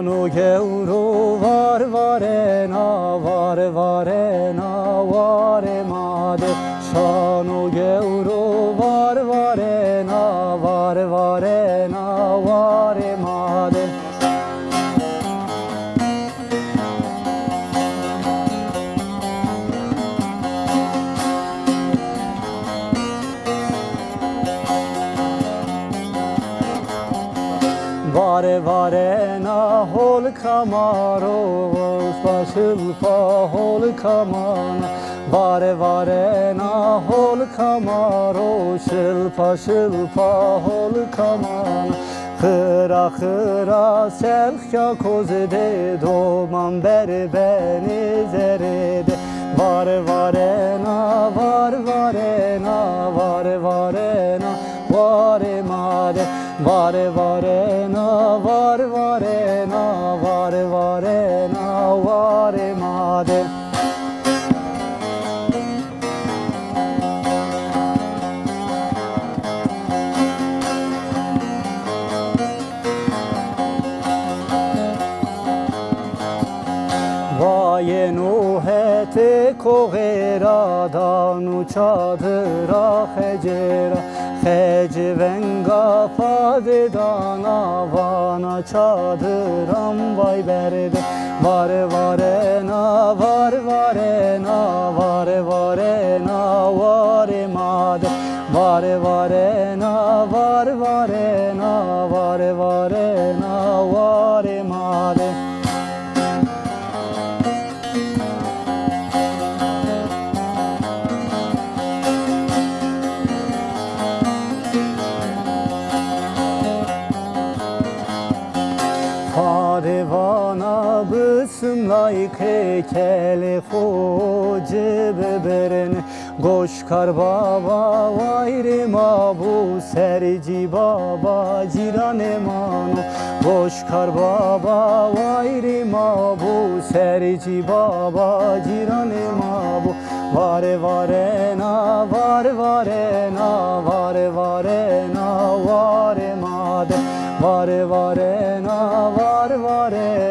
Shanu geuro varvare na varvare na vare made. Shanu geuro varvare na varvare na vare made. Vare vare na hol kamaro spashilpa hol kamana. Vare vare na hol kamaro shilpa shilpa hol kamana. Khıra khıra selhya kozede doman beri beni zerede. Vare vare na var vare na vare vare na vare made. Vare vare na vare vare na vare vare na vare made. Vaye nuhete kogera danu çadıra hecera. Hecevenga fade dana vana çadıram vay berde. Vare vare na vare vare na vare vare na vare made. Vare vare na vare vare na vare vare na vare made. Karvana bısımlay kekeli hoce beberene. Goş kar baba vayri mabu serci baba cirane mano. Goş kar baba vayri mabu serci baba cirane mabu. Vare vare na vare vare na vare vare na vare made. Vare vare na vare vare